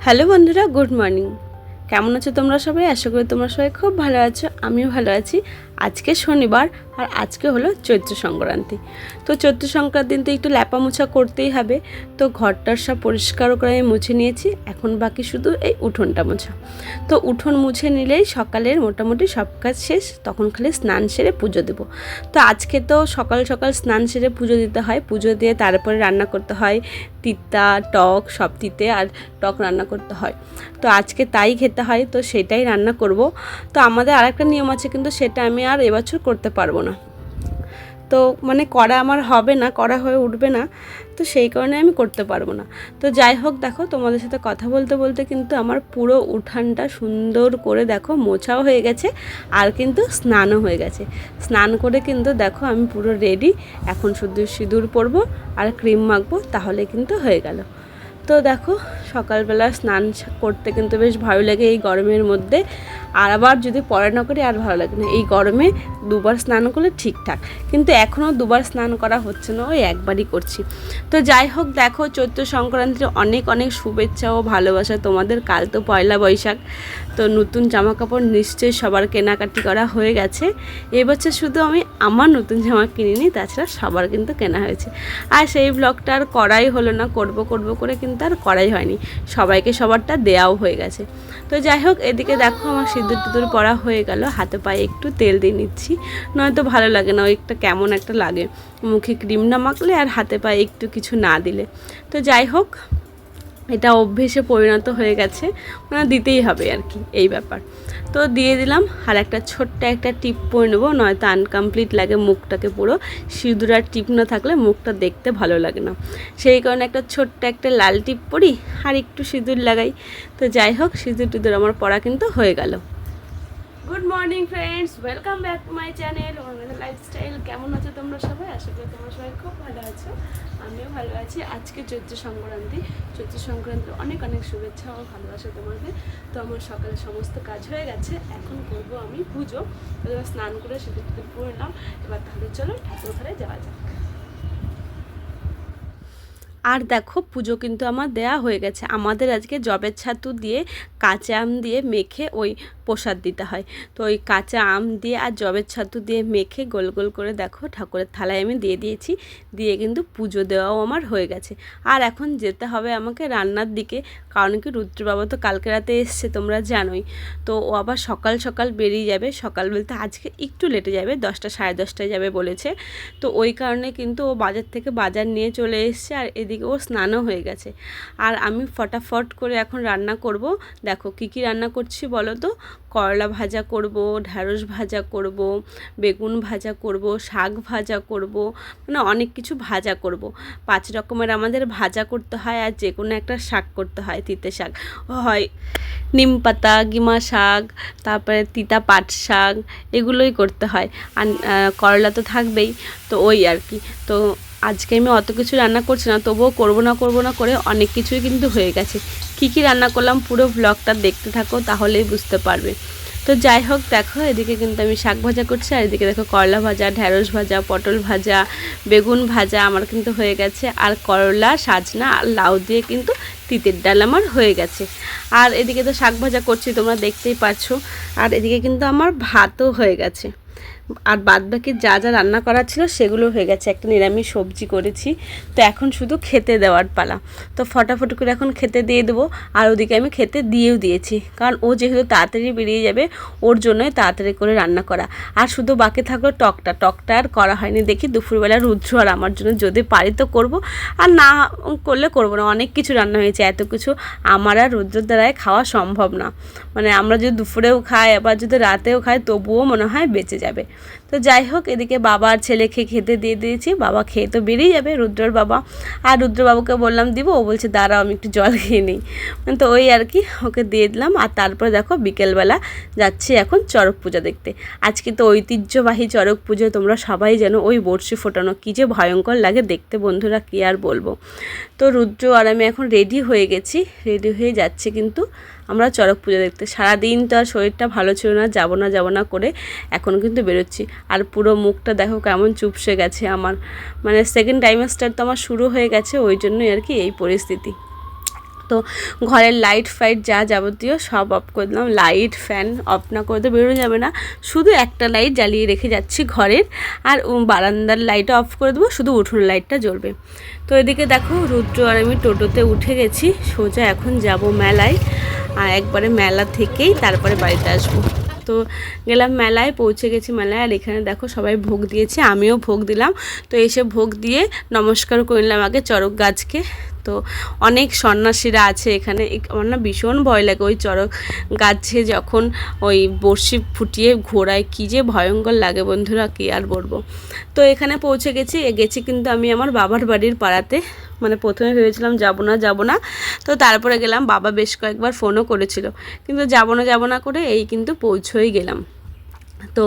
Hello বন্ধুরা, good morning. কেমন আছো তোমরা সবাই? আশা করি তোমরা সবাই খুব ভালো আছো। আমিও ভালো আছি। আজকে শনিবার আর আজকে হলো চৈত্র সংক্রান্তি। তো চৈত্র সংক্রান্তির দিন তো একটু ল্যাপা মোছা করতেই হবে। তো ঘরটার সব পরিষ্কার করে আমি মুছে নিয়েছি। এখন বাকি শুধু এই উঠোনটা মোছা। তো উঠোন মুছে নিলেই সকালের মোটামুটি সব কাজ শেষ। তখন খালি স্নান সেরে পুজো দেবো। তো আজকে তো সকাল সকাল স্নান সেরে পুজো দিতে হয়। পুজো দিয়ে তারপরে রান্না করতে হয়। তিতা টক সব তিতে আর টক রান্না করতে হয়। তো আজকে তাই খেতে হয়, তো সেটাই রান্না করব। তো আমাদের আরেকটা নিয়ম আছে, কিন্তু সেটা আমি আর এবছর করতে পারবো না। তো মানে করা আমার হবে না, করা হয়ে উঠবে না, তো সেই কারণে আমি করতে পারবো না। তো যাই হোক, দেখো তোমাদের সাথে কথা বলতে বলতে কিন্তু আমার পুরো উঠানটা সুন্দর করে দেখো মোছাও হয়ে গেছে আর কিন্তু স্নানও হয়ে গেছে। স্নান করে কিন্তু দেখো আমি পুরো রেডি। এখন শুধু সিঁদুর পরবো আর ক্রিম মাখবো, তাহলে কিন্তু হয়ে গেল। তো দেখো সকালবেলা স্নান করতে কিন্তু বেশ ভালো লাগে এই গরমের মধ্যে। আর আবার যদি পরে না করি আর ভালো লাগে না। এই গরমে দুবার স্নান করলে ঠিকঠাক, কিন্তু এখনও দুবার স্নান করা হচ্ছে না, ওই একবারই করছি। তো যাই হোক, দেখো চৈত্র সংক্রান্তির অনেক অনেক শুভেচ্ছা ও ভালোবাসা তোমাদের। কাল তো পয়লা বৈশাখ। তো নতুন জামা কাপড় নিশ্চয়ই সবার কেনাকাটি করা হয়ে গেছে। এবছর শুধু আমি আমার নতুন জামা কিনিনি, তাছাড়া সবার কিন্তু কেনা হয়েছে। আর সেই ব্লগটা আর করাই হলো না, করব করে কিন্তু আর করাই হয়নি। সবাইকে সবারটা দেওয়াও হয়ে গেছে। তো যাই হোক, এদিকে দেখো আমার সিঁদুর টিঁদুর পরা হয়ে গেল। হাতে পায়ে একটু তেল দিয়ে নিচ্ছি, নয়তো ভালো লাগে না, ওই একটা কেমন একটা লাগে মুখে ক্রিম না মাখলে আর হাতে পায়ে একটু কিছু না দিলে। তো যাই হোক, এটা অভ্যেসে পরিণত হয়ে গেছে, মানে দিতেই হবে আর কি, এই ব্যাপার। তো দিয়ে দিলাম। আর একটা ছোট্ট একটা টিপ পরে নেবো, নয়তো আনকমপ্লিট লাগে মুখটাকে পুরো। সিঁদুর আর টিপ না থাকলে মুখটা দেখতে ভালো লাগে না, সেই কারণে একটা ছোট্ট একটা লাল টিপ পরি আর একটু সিঁদুর লাগাই। তো যাই হোক, সিঁদুর টিঁদুর আমার পরা কিন্তু হয়ে গেল। Good morning friends, welcome back to my channel Arnada lifestyle. কেমন আছো তোমরা সবাই? আশা করি তোমরা সবাই খুব ভালো আছো। আমিও ভালো আছি। আজকে চৈত্র সংক্রান্তি। চৈত্র সংক্রান্তির অনেক অনেক শুভেচ্ছা ও ভালোবাসা তোমাদের। তো আমার সকালে সমস্ত কাজ হয়ে গেছে, এখন করব আমি পুজো। স্নান করে সেটা পড়লাম। এবার তাহলে চলো ঠাকুর ঘরে যাওয়া যাক। আর দেখো পুজো কিন্তু আমার দেয়া হয়ে গেছে। আমাদের আজকে জবের ছাতু দিয়ে কাঁচা আম দিয়ে মেখে ওই প্রসাদ দিতে হয়। তো ওই কাঁচা আম দিয়ে আর জবের ছাতু দিয়ে মেখে গোল গোল করে দেখো ঠাকুরের থালায় আমি দিয়ে দিয়েছি। দিয়ে কিন্তু পুজো দেওয়াও আমার হয়ে গেছে। আর এখন যেতে হবে আমাকে রান্নার দিকে, কারণ কি রুদ্র বাবা তো কালকে রাতে এসছে, তোমরা জানোই। তো ও আবার সকাল সকাল বেরিয়ে যাবে। সকাল বলতে আজকে একটু লেটে যাবে, 10টা সাড়ে 10টায় যাবে বলেছে। তো ওই কারণে কিন্তু ও বাজার থেকে বাজার নিয়ে চলে এসছে, আর এদিকে ও স্নানও হয়ে গেছে। আর আমি ফটাফট করে এখন রান্না করব। দেখো কি কি রান্না করছি বলো তো। করলা ভাজা করব, ঢ্যাঁড়স ভাজা করব, বেগুন ভাজা করব, শাক ভাজা করব, মানে অনেক কিছু ভাজা করব। 5 রকমের আমাদের ভাজা করতে হয়, আর যে কোনো একটা শাক করতে হয়। তিতে শাক হয়, নিম পাতা, গিমা শাক, তারপরে তিতা পাট শাক, এগুলোই করতে হয়। আর করলা তো থাকবেই। তো ওই আর কি। তো আজকে আমি অত কিছু রান্না করছি না, তবুও করবো না করে অনেক কিছুই কিন্তু হয়ে গেছে। কি কি রান্না করলাম পুরো ব্লগটা দেখতে থাকো, তাহলেই বুঝতে পারবে। তো যাই হোক, দেখো এদিকে কিন্তু আমি শাক ভাজা করছি, আর এদিকে দেখো করলা ভাজা, ঢ্যাঁড়স ভাজা, পটল ভাজা, বেগুন ভাজা আমার কিন্তু হয়ে গেছে। আর করলা, সাজনা আর লাউ দিয়ে কিন্তু তিতের ডাল আমার হয়ে গেছে। আর এদিকে তো শাক ভাজা করছি, তোমরা দেখতেই পাচ্ছো। আর এদিকে কিন্তু আমার ভাতও হয়ে গেছে। আর বাদবাকি যা যা রান্না করা ছিল সেগুলো হয়ে গেছে। একটা নিরামিষ সবজি করেছি। তো এখন শুধু খেতে দেওয়ার পালা। তো ফটাফট করে এখন খেতে দিয়ে দেবো। আর ওদিকে আমি খেতে দিয়েও দিয়েছি, কারণ ও যেহেতু তাড়াতাড়ি বেরিয়ে যাবে, ওর জন্যই তাড়াতাড়ি করে রান্না করা। আর শুধু বাকি থাকলো টকটা আর করা হয়নি। দেখি দুপুরবেলা রুদ্র আর আমার জন্য যদি পারি তো করবো, আর না করলে করবো না। অনেক কিছু রান্না হয়েছে, এত কিছু আমার আর রুদ্রের দ্বারাই খাওয়া সম্ভব না। মানে আমরা যদি দুপুরেও খাই, আবার যদি রাতেও খাই, তবুও মনে হয় বেঁচে যাবে। তো যাই হোক, এদিকে বাবা আর ছেলেকে খেতে দিয়ে দিয়েছি। বাবা খেয়ে তো বেরিয়ে যাবে, রুদ্রর বাবা। আর রুদ্রবাবুকে বললাম দিব, ও বলছে দাঁড়াও আমি একটু জল খেয়ে নিই। তো ওই আর কি, ওকে দিয়ে দিলাম। আর তারপরে দেখো বিকেলবেলা যাচ্ছি এখন চড়ক পূজা দেখতে। আজকে তো ঐতিহ্যবাহী চড়ক পুজো, তোমরা সবাই জানো। ওই বড়শি ফোটানো কী যে ভয়ঙ্কর লাগে দেখতে বন্ধুরা, কী আর বলবো। তো রুদ্র আর আমি এখন রেডি হয়ে গেছি, রেডি হয়ে যাচ্ছি কিন্তু আমরা চড়ক পুজো দেখতে। সারাদিন তো আর শরীরটা ভালো ছিল না, যাবো না করে এখন কিন্তু বেরোচ্ছি। আর পুরো মুখটা দেখো কেমন চুপসে গেছে আমার, মানে সেকেন্ড টাইমেস্টার তো আমার শুরু হয়ে গেছে, ওই জন্যই আর কি এই পরিস্থিতি। তো তো ঘরের লাইট ফাইট যা যাবতীয় সব অফ করে দিলাম। লাইট ফ্যান অফ না করে তো বেরোনো যাবে না, শুধু একটা লাইট জ্বালিয়ে রেখে যাচ্ছি ঘরের, আর বারান্দার লাইটটা অফ করে দেবো, শুধু উঠোনের লাইটটা জ্বলবে। তো এদিকে দেখো রুদ্র আর আমি টোটোতে উঠে গেছি, সোজা এখন যাব মেলায়, আর একবারে মেলা থেকেই তারপরে বাড়িতে আসবো। তো গেলাম মেলায়, পৌঁছে গেছি মেলায়, আর এখানে দেখো সবাই ভোগ দিয়েছে, আমিও ভোগ দিলাম। তো এসে ভোগ দিয়ে নমস্কার করলাম আগে চড়ক গাছকে। তো অনেক সন্ন্যাসীরা আছে এখানে, আমার না ভীষণ ভয় লাগে ওই চড়ক গাছে যখন ওই বড়শি ফুটিয়ে ঘোরায়, কী যে ভয়ঙ্কর লাগে বন্ধুরা, কী আর বলবো। তো এখানে পৌঁছে গেছি কিন্তু আমি আমার বাবার বাড়ির পাড়াতে, মানে প্রথমে ভেবেছিলাম যাব না, তো তারপরে গেলাম। বাবা বেশ কয়েকবার ফোনও করেছিল, কিন্তু যাব না করে এই কিন্তু পৌঁছেই গেলাম। তো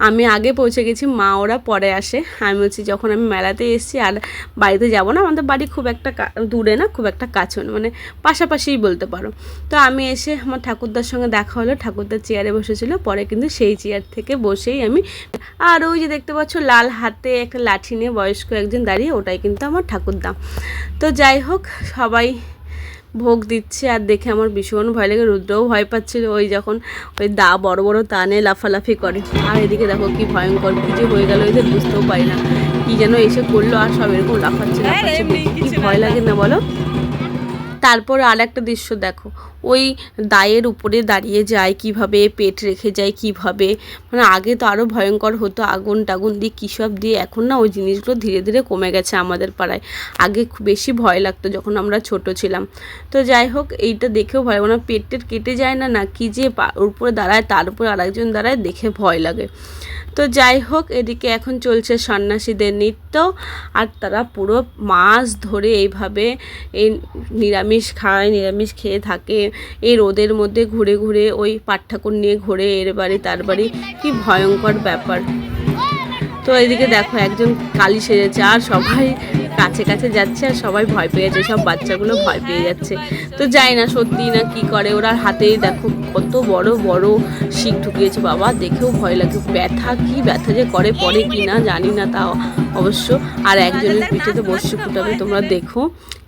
আমি আগে পৌঁছে গেছি, মা ওরা পরে আসে। আমি বলছি যখন আমি মেলাতে এসেছি আর বাড়িতে যাব না, আমাদের বাড়ি খুব একটা দূরে না, খুব একটা কাছে না, মানে পাশাপাশিই বলতে পারো। তো আমি এসে আমার ঠাকুরদার সঙ্গে দেখা হলো, ঠাকুরদার চেয়ারে বসেছিল, পরে কিন্তু সেই চেয়ার থেকে বসেই আমি, আর ওই যে দেখতে পাচ্ছ লাল হাতে একটা লাঠি নিয়ে বয়স্ক একজন দাঁড়িয়ে, ওটাই কিন্তু আমার ঠাকুরদা। তো যাই হোক, সবাই ভোগ দিচ্ছে আর দেখে আমার ভীষণ ভয় লাগে, রুদ্রও ভয় পাচ্ছিল, ওই যখন ওই বড় বড় তানে লাফালাফি করে। আর এদিকে দেখো কি ভয়ঙ্কর কী যে হয়ে গেল, এদের বুঝতেও পারি না কি যেন এসে করলো, আর সব এরকম লাফাচ্ছে, কি ভয় লাগে না বলো। তারপর আর একটা দৃশ্য দেখো, ওই দায়ের উপরে দাঁড়িয়ে যায় কিভাবে, পেট রেখে যায় কিভাবে, মানে আগে তো আরও ভয়ঙ্কর হতো, আগুন টাগুন দিয়ে কী সব দিয়ে, এখন না ওই জিনিসগুলো ধীরে ধীরে কমে গেছে আমাদের পাড়ায়। আগে খুব বেশি ভয় লাগতো যখন আমরা ছোট ছিলাম। তো যাই হোক, এইটা দেখেও ভয় লাগে না, পেটের কেটে যায় না কি যে উপরে দাঁড়ায়, তার উপরে আরেকজন দাঁড়ায়, দেখে ভয় লাগে। তো যাই হোক, এদিকে এখন চলছে সন্ন্যাসীদের নৃত্য, আর তারা পুরো মাস ধরে এইভাবে এই নিরামিষ খায়, নিরামিষ খেয়ে থাকে, এই রোদের মধ্যে ঘুরে ঘুরে ওই পাট ঠাকুর নিয়ে ঘোরে, এর বাড়ি তার বাড়ি, কি ভয়ঙ্কর ব্যাপার। তো এদিকে দেখো একজন কালী সেজেছে, আর সবাই কাছে কাছে যাচ্ছে, আর সবাই ভয় পেয়ে যাচ্ছে, সব বাচ্চাগুলো ভয় পেয়ে যাচ্ছে। তো যাই না সত্যি না কি করে ওরা, হাতেই দেখো কত বড় বড় শিক ঢুকিয়েছে, বাবা দেখেও ভয় লাগে, কি ব্যথা যে করে পরে কি না জানি না, তাও অবশ্য। আর একজনের পিঠে তো বর্ষি ফুটাবে, তোমরা দেখো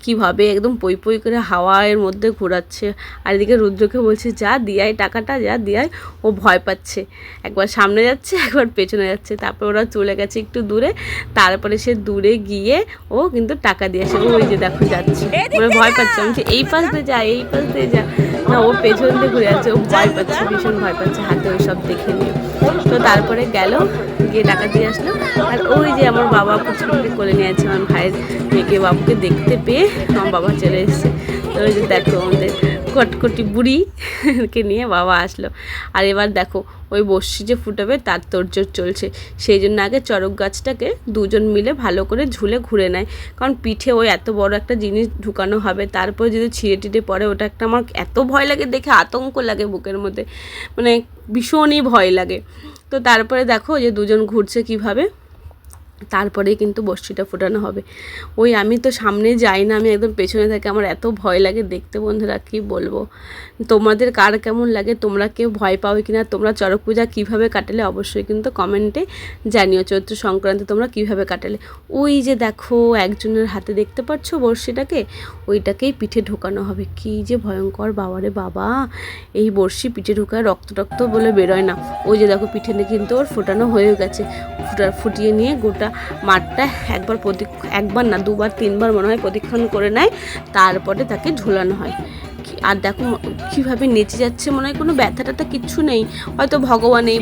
কীভাবে একদম পই পই করে হাওয়ার মধ্যে ঘোরাচ্ছে। আর এদিকে রুদ্রকে বলছে যা দিয়াই টাকাটা, যা দিয়াই, ও ভয় পাচ্ছে, একবার সামনে যাচ্ছে একবার পেছনে যাচ্ছে। তারপর ওরা চলে গেছে একটু দূরে, তারপরে সে দূরে গিয়ে ও কিন্তু টাকা দিয়েছে, ওই যে দেখো যাচ্ছে, মানে ভয় পাচ্ছে। আমি এই পাশ দিয়ে যা, এই পাশ দিয়ে যা, না ও পেছন দিয়ে ঘুরে যাচ্ছে, ও ভয় পাচ্ছে, ভীষণ ভয় পাচ্ছে হাতে ওই সব দেখে নিয়ে। তো তারপরে গেল, গিয়ে টাকা দিয়ে আসলো। আর ওই যে আমার বাবা পুচকুকে কোলে নিয়ে আছে, আমার ভাইয়ের মেয়েকে, বাবুকে দেখতে পেয়ে আমার বাবা চলে এসেছে। তো ওই যে দেখো আমাদের কটকটি বুড়িকে নিয়ে বাবা আসলো। আর এবার দেখো ওই বর্ষি যে ফুটাবে তার তোড়জোড় চলছে, সেই জন্য আগে চড়ক গাছটাকে দুজন মিলে ভালো করে ঝুলে ঘুরে নেয়, কারণ পিঠে ওই এত বড় একটা জিনিস ঢুকানো হবে, তারপর যদি ছিঁড়ে টিড়ে পড়ে, ওটা একটা আমার এত ভয় লাগে, দেখে আতঙ্ক লাগে বুকের মধ্যে, মানে ভীষণই ভয় লাগে। তো তারপরে দেখো যে দুজন ঘুরছে কিভাবে, তারপরেই কিন্তু বর্ষিটা ফোটানো হবে। ওই আমি তো সামনে যাই না, আমি একদম পেছনে থাকি, আমার এত ভয় লাগে দেখতে বন্ধুরা, কি বলবো। তোমাদের কার কেমন লাগে, তোমরা কেউ ভয় পাও কিনা, তোমরা চড়ক পূজা কীভাবে কাটালে অবশ্যই কিন্তু কমেন্টে জানিও। চৈত্র সংক্রান্তি তোমরা কীভাবে কাটালে। ওই যে দেখো একজনের হাতে দেখতে পাচ্ছ বর্ষিটাকে, ওইটাকেই পিঠে ঢোকানো হবে, কি যে ভয়ঙ্কর, বাবারে বাবা, এই বর্ষি পিঠে ঢোকায় রক্ত টক্ত বলে বেরোয় না। ওই যে দেখো পিঠে কিন্তু ওর ফোটানো হয়ে গেছে, ফুটিয়ে নিয়ে গোটা মাঠটা একবার না দুবার তিনবার মনে হয় প্রদক্ষিণ করে নেয়, তারপরে তাকে ঝোলানো হয়। আর দেখো কীভাবে নেচে যাচ্ছে, মনে হয় কোনো ব্যথা ট্যাথা কিচ্ছু নেই, হয়তো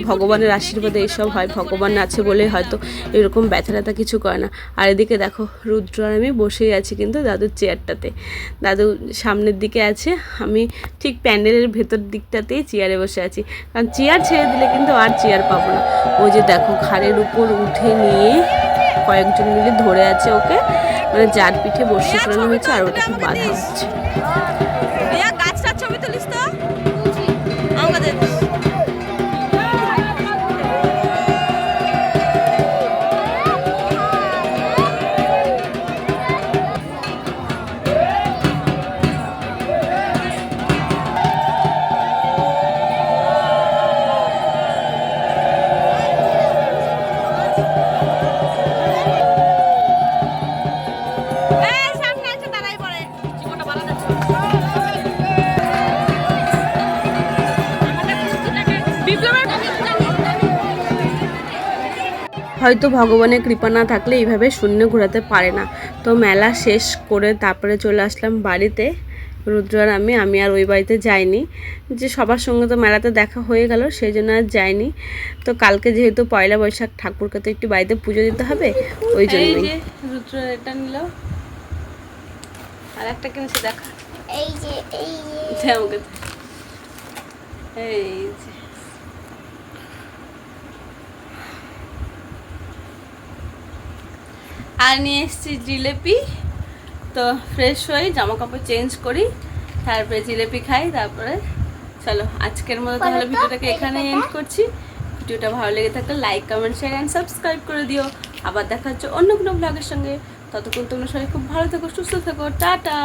ভগবানের আশীর্বাদে এসব হয়, ভগবান আছে বলে হয়তো এরকম ব্যথা ট্যাথা কিছু করে না। আর এদিকে দেখো রুদ্র আর আমি বসেই আছি কিন্তু দাদুর চেয়ারটাতে, দাদু সামনের দিকে আছে, আমি ঠিক প্যান্ডেলের ভেতর দিকটাতেই চেয়ারে বসে আছি, কারণ চেয়ার ছেড়ে দিলে কিন্তু আর চেয়ার পাবো না। ওই যে দেখো ঘাড়ের উপর উঠে নিয়ে কয়েকজন মিলে ধরে আছে ওকে, মানে যার পিঠে বর্ষি ফোটানো হয়েছে, আর ওটাকে বাঁধা হচ্ছে। গাছটার ছবি তুলিস তো আমাদের। সামনে আছে দাঁড়াই পড়ে জীবনটা ভালো যাচ্ছে। হয়তো ভগবানের কৃপা না থাকলে এইভাবে শূন্য ঘোরাতে পারে না। তো মেলা শেষ করে তারপরে চলে আসলাম বাড়িতে। রুদ্র আর আমি আর ওই বাড়িতে যাইনি, যে সবার সঙ্গে তো মেলাতে দেখা হয়ে গেল, সেই জন্য আর যাইনি। তো কালকে যেহেতু পয়লা বৈশাখ, ঠাকুরকে তো একটু বাড়িতে পুজো দিতে হবে, ওই জন্যই। রুদ্র এটা নিল, আর একটা কিনেছে দেখা, এই যে আমাকে এই যে আর নিয়ে এসেছি জিলেপি। তো ফ্রেশ হই, জামা কাপড় চেঞ্জ করি, তারপরে জিলেপি খাই। তারপরে চলো আজকের মতো তাহলে ভিডিওটাকে এখানে এন্ড করছি। ভিডিওটা ভালো লেগে থাকলে like, comment, share and subscribe করে দিও। আবার দেখা হচ্ছে অন্য কোনো ব্লগের সঙ্গে। ততক্ষণ তোমরা সবাই খুব ভালো থেকো, সুস্থ থেকো, টাটা।